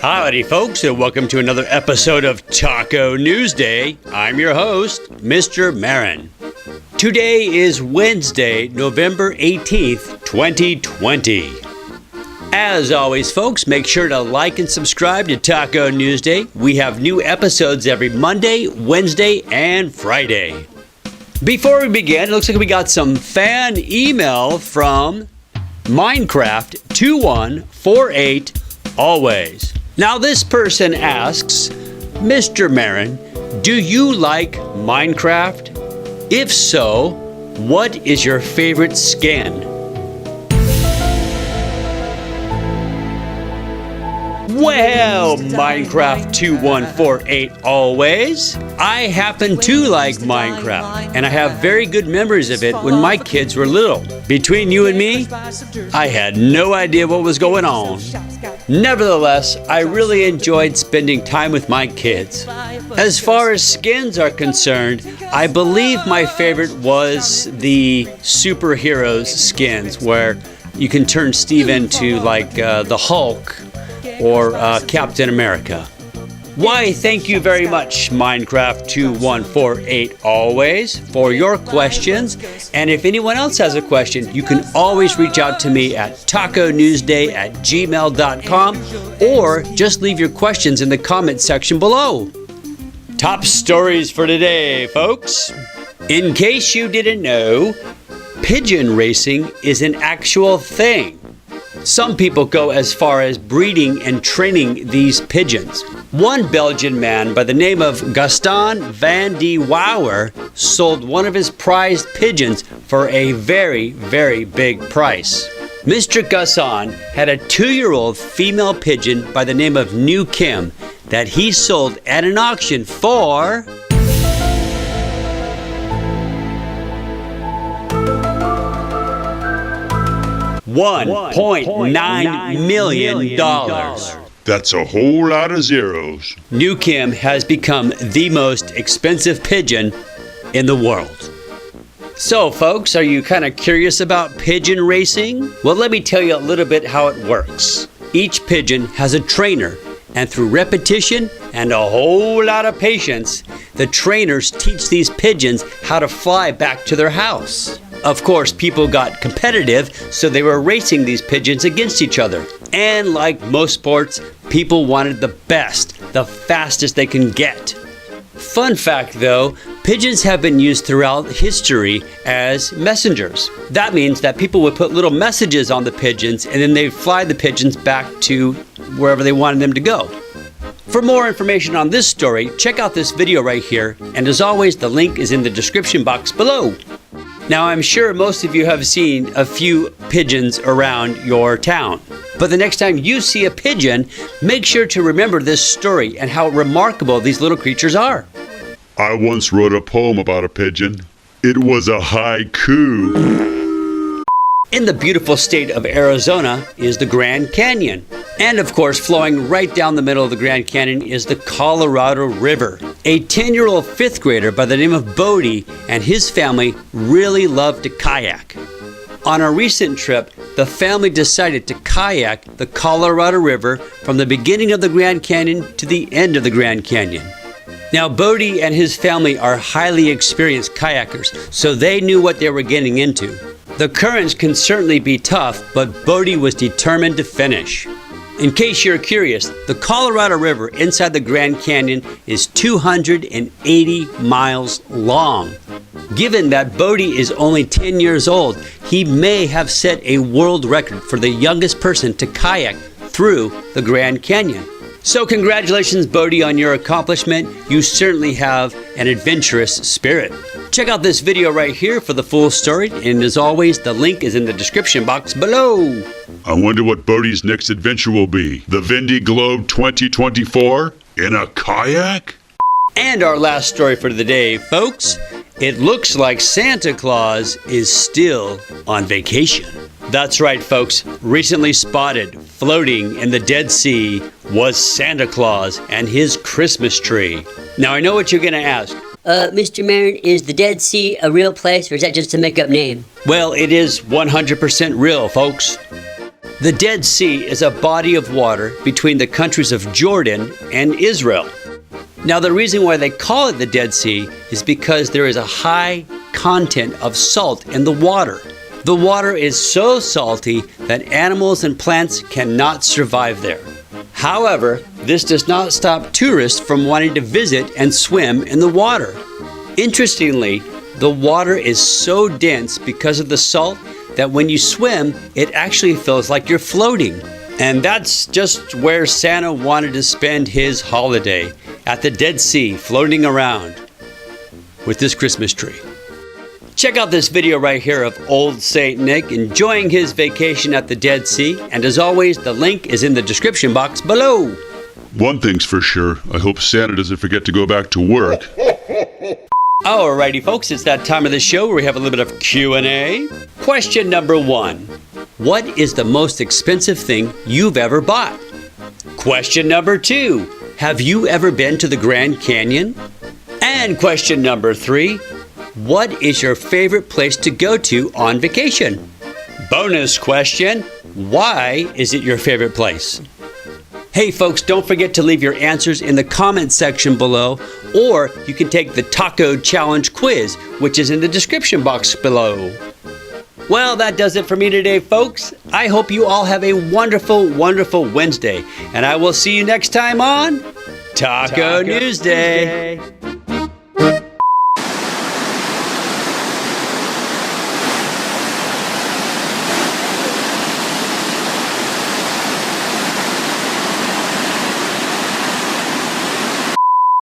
Howdy folks, and welcome to another episode of Taco Newsday. I'm your host, Mr. Marin. Today is Wednesday, November 18th, 2020. As always folks, make sure to like and subscribe to Taco Newsday. We have new episodes every Monday, Wednesday, and Friday. Before we begin, it looks like we got some fan email from Minecraft 2148 always. Now this person asks, Mr. Marin, do you like Minecraft? If so, what is your favorite skin? Well, Minecraft 2148 always. I happen to like Minecraft, and I have very good memories of it when my kids were little. Between you and me, I had no idea what was going on. Nevertheless, I really enjoyed spending time with my kids. As far as skins are concerned, I believe my favorite was the superheroes skins, where you can turn Steve into like the Hulk or Captain America. Why, thank you very much, Minecraft 2148 always, for your questions. And if anyone else has a question, you can always reach out to me at taconewsday@gmail.com or just leave your questions in the comment section below. Top stories for today, folks. In case you didn't know, pigeon racing is an actual thing. Some people go as far as breeding and training these pigeons. One Belgian man by the name of Gaston van de Wouwer sold one of his prized pigeons for a very, very big price. Mr. Gaston had a 2-year-old female pigeon by the name of New Kim that he sold at an auction for $1.9 million. That's a whole lot of zeros. New Kim has become the most expensive pigeon in the world. So folks, are you kind of curious about pigeon racing? Well, let me tell you a little bit how it works. Each pigeon has a trainer, and through repetition and a whole lot of patience, the trainers teach these pigeons how to fly back to their house. Of course, people got competitive, so they were racing these pigeons against each other. And like most sports, people wanted the best, the fastest they can get. Fun fact though, pigeons have been used throughout history as messengers. That means that people would put little messages on the pigeons and then they'd fly the pigeons back to wherever they wanted them to go. For more information on this story, check out this video right here, and as always, the link is in the description box below. Now, I'm sure most of you have seen a few pigeons around your town. But the next time you see a pigeon, make sure to remember this story and how remarkable these little creatures are. I once wrote a poem about a pigeon. It was a haiku. In the beautiful state of Arizona is the Grand Canyon. And of course, flowing right down the middle of the Grand Canyon is the Colorado River. A 10-year-old 5th grader by the name of Bodie and his family really loved to kayak. On a recent trip, the family decided to kayak the Colorado River from the beginning of the Grand Canyon to the end of the Grand Canyon. Now, Bodie and his family are highly experienced kayakers, so they knew what they were getting into. The currents can certainly be tough, but Bodie was determined to finish. In case you're curious, the Colorado River inside the Grand Canyon is 280 miles long. Given that Bodie is only 10 years old, he may have set a world record for the youngest person to kayak through the Grand Canyon. So congratulations, Bodie, on your accomplishment. You certainly have an adventurous spirit. Check out this video right here for the full story, and as always, the link is in the description box below. I wonder what Bodie's next adventure will be. The Vindy Globe 2024 in a kayak? And our last story for the day, folks. It looks like Santa Claus is still on vacation. That's right, folks. Recently spotted floating in the Dead Sea was Santa Claus and his Christmas tree. Now, I know what you're going to ask. Mr. Marin, is the Dead Sea a real place, or is that just a make-up name? Well, it is 100% real, folks. The Dead Sea is a body of water between the countries of Jordan and Israel. Now, the reason why they call it the Dead Sea is because there is a high content of salt in the water. The water is so salty that animals and plants cannot survive there. However, this does not stop tourists from wanting to visit and swim in the water. Interestingly, the water is so dense because of the salt that when you swim, it actually feels like you're floating. And that's just where Santa wanted to spend his holiday, at the Dead Sea, floating around with this Christmas tree. Check out this video right here of Old Saint Nick enjoying his vacation at the Dead Sea. And as always, the link is in the description box below. One thing's for sure, I hope Santa doesn't forget to go back to work. Alrighty folks, it's that time of the show where we have a little bit of Q&A. Question number 1. What is the most expensive thing you've ever bought? Question number 2. Have you ever been to the Grand Canyon? And question number 3. What is your favorite place to go to on vacation? Bonus question. Why is it your favorite place? Hey folks, don't forget to leave your answers in the comment section below, or you can take the Taco Challenge quiz, which is in the description box below. Well, that does it for me today, folks. I hope you all have a wonderful, wonderful Wednesday, and I will see you next time on Taco Newsday.